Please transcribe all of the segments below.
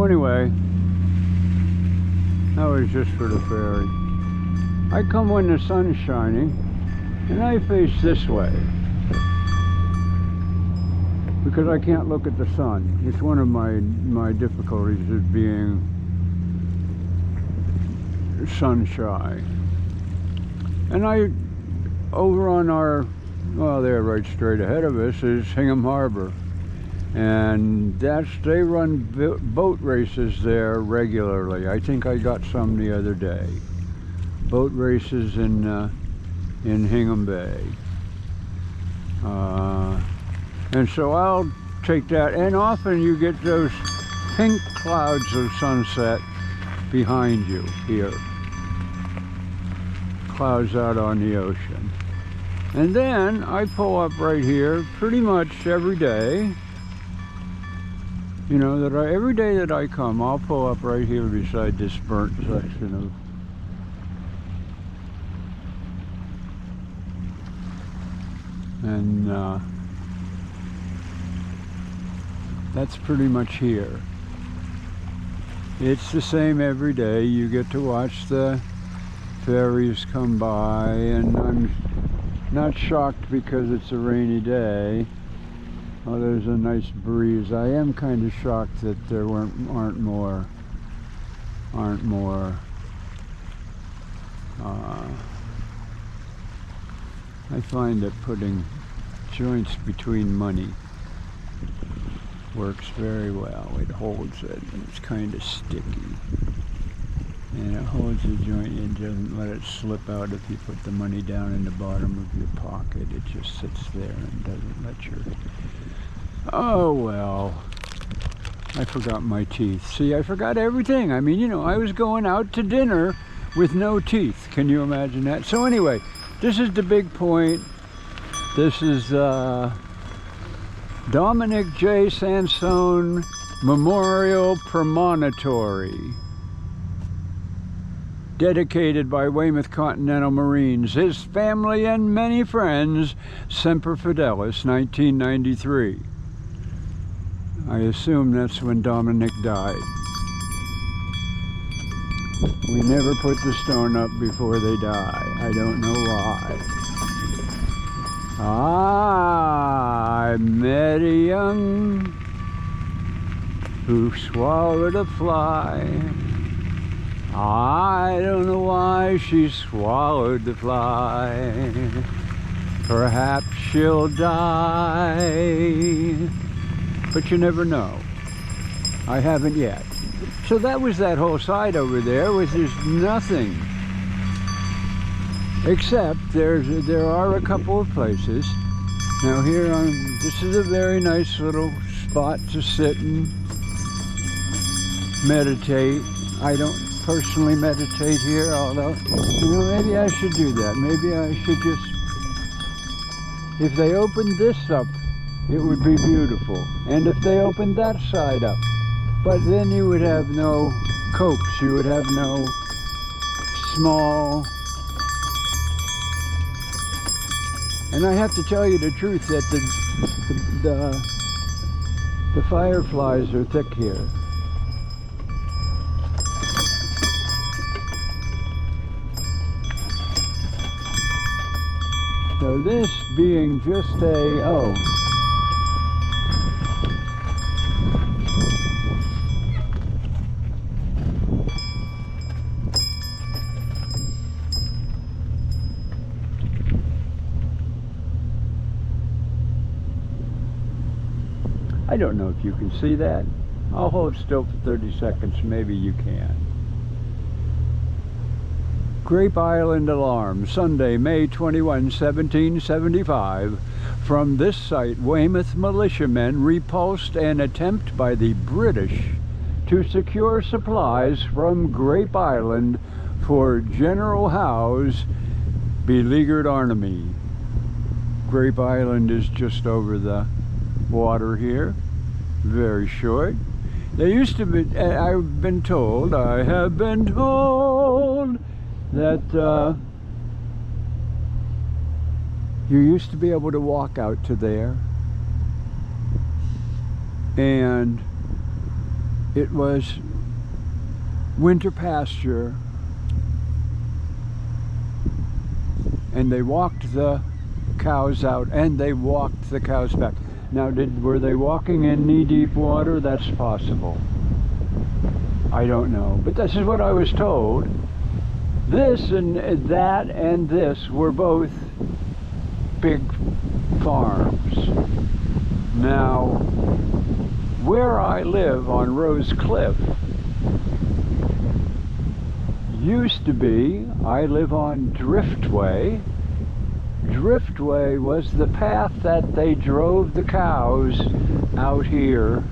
anyway, that was just for the ferry. I come when the sun's shining, and I face this way because I can't look at the sun. It's one of my difficulties of being sun shy. And over on our, well, there right straight ahead of us is Hingham Harbor. And they run boat races there regularly. I think I got some the other day. Boat races in Hingham Bay. And so I'll take that, and often you get those pink clouds of sunset behind you here. Clouds out on the ocean. And then I pull up right here pretty much every day. You know, every day that I come, I'll pull up right here beside this burnt section of that's pretty much here. It's the same every day. You get to watch the ferries come by, and I'm not shocked because it's a rainy day. Oh, there's a nice breeze. I am kind of shocked that there aren't more. I find that putting joints between money works very well. It holds it, and it's kind of sticky. And it holds the joint and doesn't let it slip out if you put the money down in the bottom of your pocket. It just sits there and doesn't let your... Oh, well. I forgot my teeth. See, I forgot everything. I mean, you know, I was going out to dinner with no teeth. Can you imagine that? So anyway, this is the big point. This is Dominic J. Sansone Memorial Promontory, dedicated by Weymouth Continental Marines, his family and many friends, Semper Fidelis, 1993. I assume that's when Dominic died. We never put the stone up before they die. I don't know why. I met a young who swallowed a fly. I don't know why she swallowed the fly. Perhaps she'll die, but you never know. I haven't yet. So that was that whole side over there, which is nothing. Except there are a couple of places. Now here this is a very nice little spot to sit and meditate. I don't personally meditate here, although, you know, maybe I should do that. Maybe I should just, if they opened this up, it would be beautiful. And if they opened that side up, but then you would have no copes, you would have no small, and I have to tell you the truth that the fireflies are thick here. So this being just I don't know if you can see that. I'll hold still for 30 seconds, maybe you can. Grape Island Alarm, Sunday, May 21, 1775. From this site, Weymouth militiamen repulsed an attempt by the British to secure supplies from Grape Island for General Howe's beleaguered army. Grape Island is just over the water here, very short. There used to be, I have been told that you used to be able to walk out to there, and it was winter pasture, and they walked the cows out and they walked the cows back. Now, were they walking in knee-deep water? That's possible. I don't know, but this is what I was told. This and that and this were both big farms. Now, where I live on Rose Cliff used to be, I live on Driftway. Driftway was the path that they drove the cows out here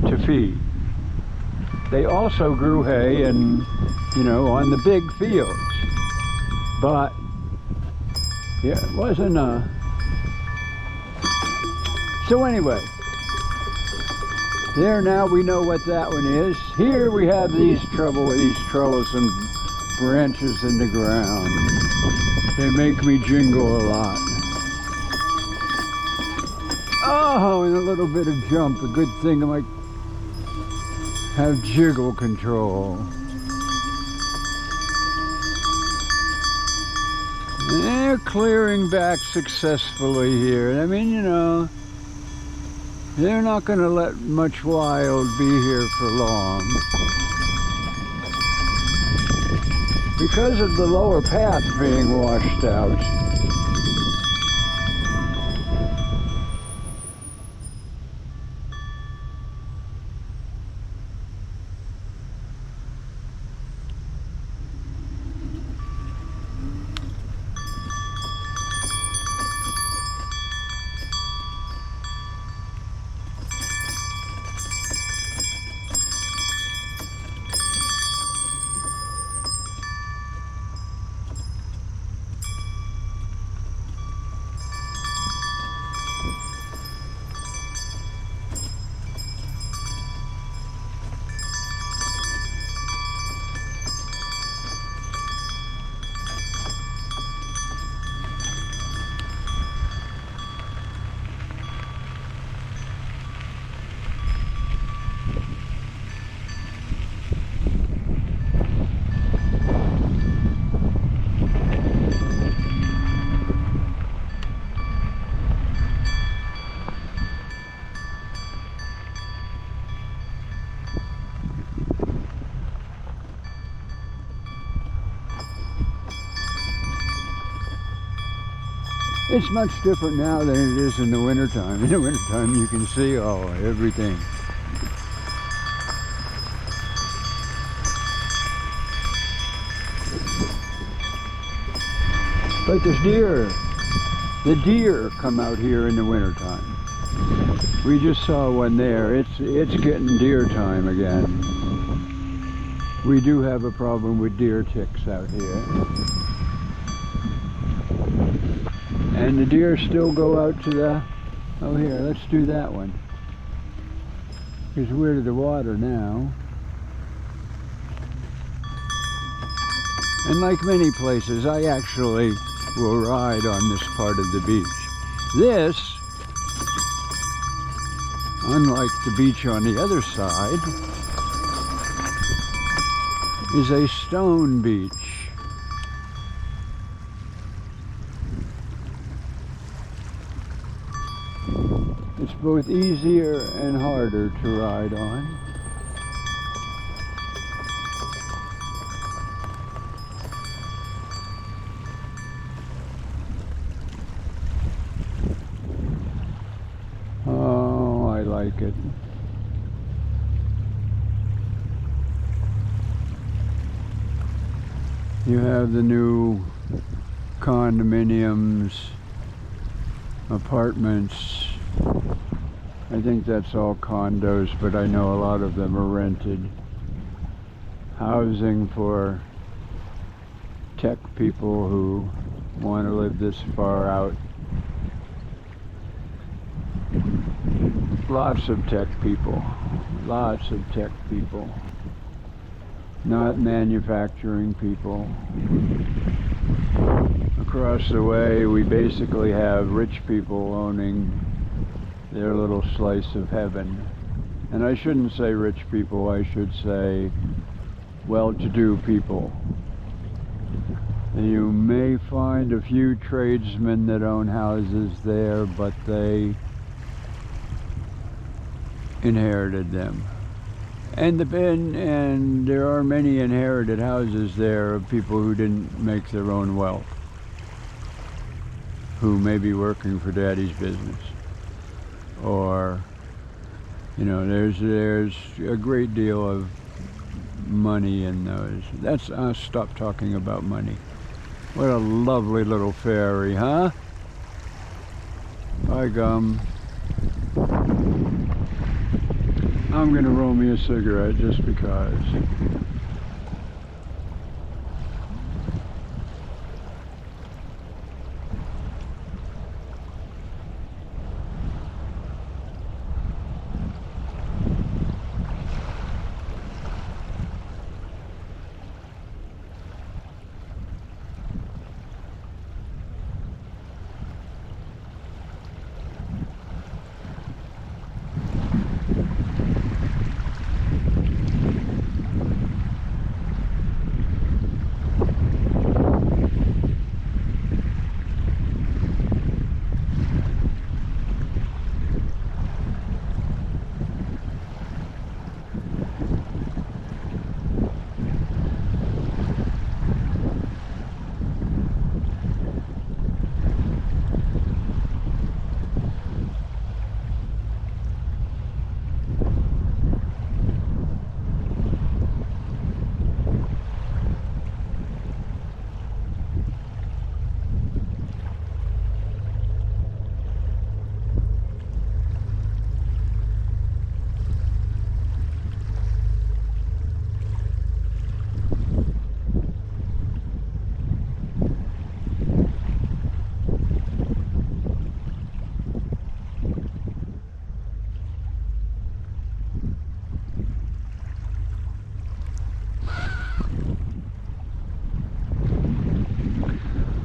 to feed. They also grew hay and, you know, on the big fields. But yeah, it wasn't a... So anyway, there, now we know what that one is. Here we have these troublesome branches in the ground. They make me jingle a lot. Oh, and a little bit of jump. A good thing I might have jiggle control. They're clearing back successfully here. I mean, you know, they're not going to let much wild be here for long. Because of the lower path being washed out. It's much different now than it is in the wintertime. In the wintertime you can see everything. But the deer come out here in the wintertime. We just saw one there. It's getting deer time again. We do have a problem with deer ticks out here. And the deer still go out to the... Oh, here, let's do that one. Because we're to the water now. And like many places, I actually will ride on this part of the beach. This, unlike the beach on the other side, is a stone beach. It's both easier and harder to ride on. Oh, I like it. You have the new condominiums, apartments. I think that's all condos, but I know a lot of them are rented. Housing for tech people who want to live this far out. Lots of tech people. Lots of tech people. Not manufacturing people. Across the way, we basically have rich people owning their little slice of heaven. And I shouldn't say rich people, I should say well-to-do people. You may find a few tradesmen that own houses there, but they inherited them. And there are many inherited houses there of people who didn't make their own wealth, who may be working for daddy's business. Or, you know, there's a great deal of money in those. I'll stop talking about money. What a lovely little ferry, huh? By gum. I'm gonna roll me a cigarette just because.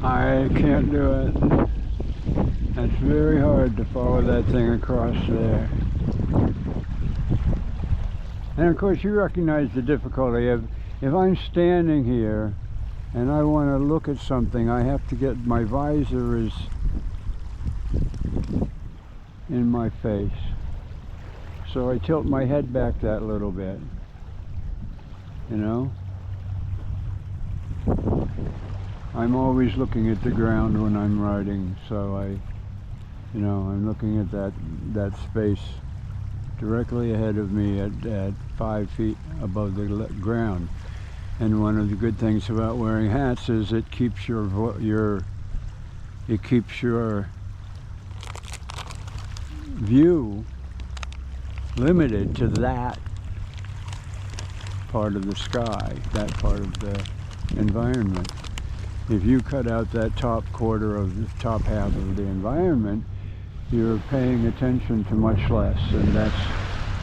I can't do it. It's very hard to follow that thing across there. And of course you recognize the difficulty of, if I'm standing here and I want to look at something, I have to get my visor is in my face. So I tilt my head back that little bit, you know? I'm always looking at the ground when I'm riding, so I'm looking at that space directly ahead of me at 5 feet above the ground. And one of the good things about wearing hats is it keeps your view limited to that part of the sky, that part of the environment. If you cut out that top quarter of the top half of the environment, you're paying attention to much less, and that's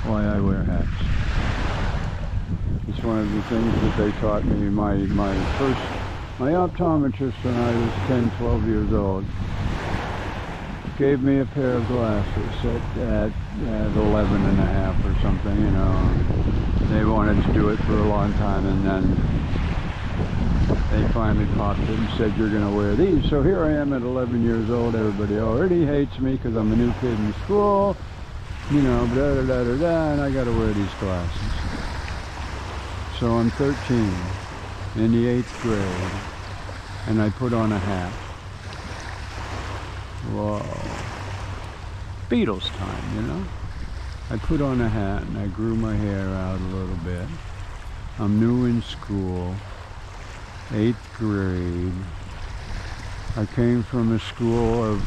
why I wear hats. It's one of the things that they taught me. My optometrist when I was 10, 12 years old gave me a pair of glasses at 11 and a half or something, you know. They wanted to do it for a long time, and then they finally popped it and said, you're going to wear these. So here I am at 11 years old. Everybody already hates me because I'm a new kid in school, you know, and I got to wear these glasses. So I'm 13 in the 8th grade, and I put on a hat. Whoa. Beatles time, you know. I put on a hat and I grew my hair out a little bit. I'm new in school. 8th grade. I came from a school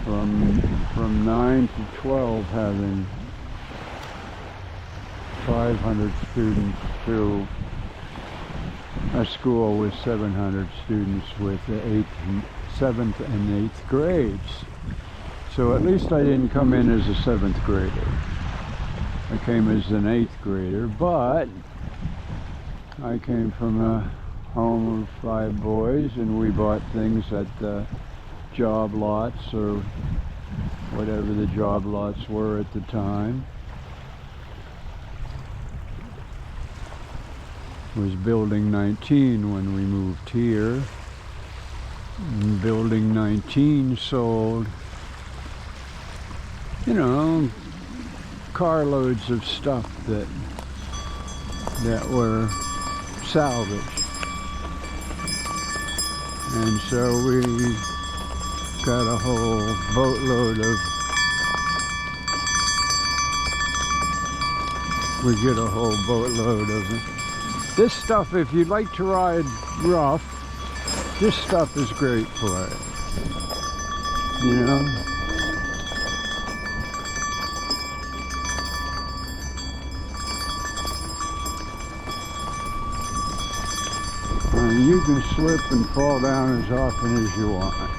from 9 to 12 having 500 students to a school with 700 students with the 7th and 8th grades. So at least I didn't come in as a 7th grader. I came as an 8th grader, but I came from a home of 5 boys, and we bought things at the job lots or whatever the job lots were at the time. was Building 19 when we moved here. And Building 19 sold, you know, carloads of stuff that were salvaged. And so we got a whole boatload of, this stuff. If you'd like to ride rough, this stuff is great for it, you know. You can slip and fall down as often as you want.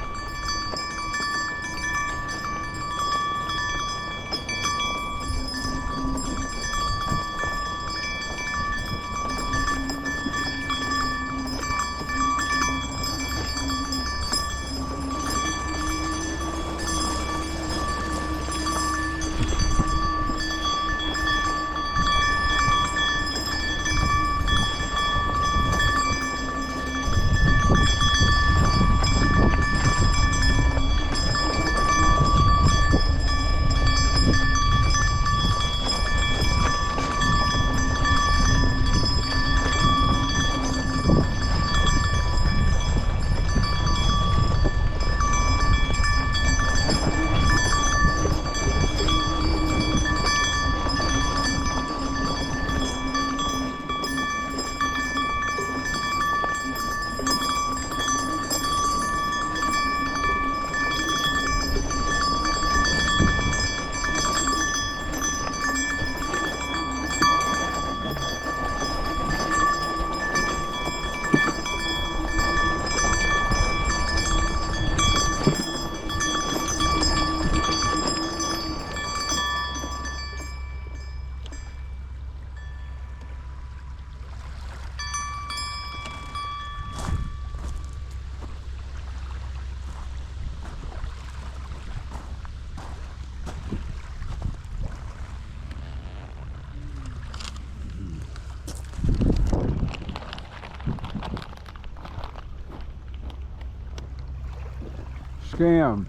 Scam.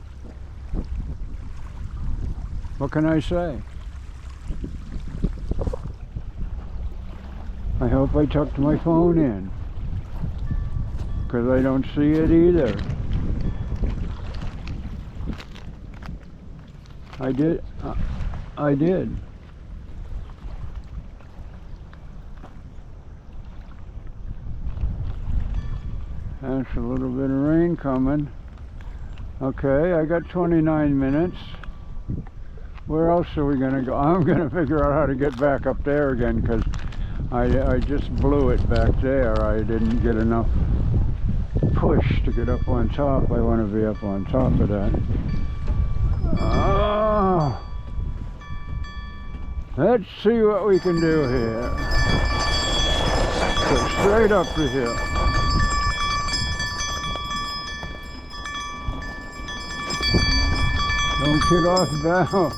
What can I say? I hope I tucked my phone in, because I don't see it either. I did. I did. That's a little bit of rain coming. Okay, I got 29 minutes. Where else are we going to go? I'm going to figure out how to get back up there again, because I just blew it back there. I didn't get enough push to get up on top. I want to be up on top of that. Oh, let's see what we can do here. Go straight up the hill. Don't get off bow.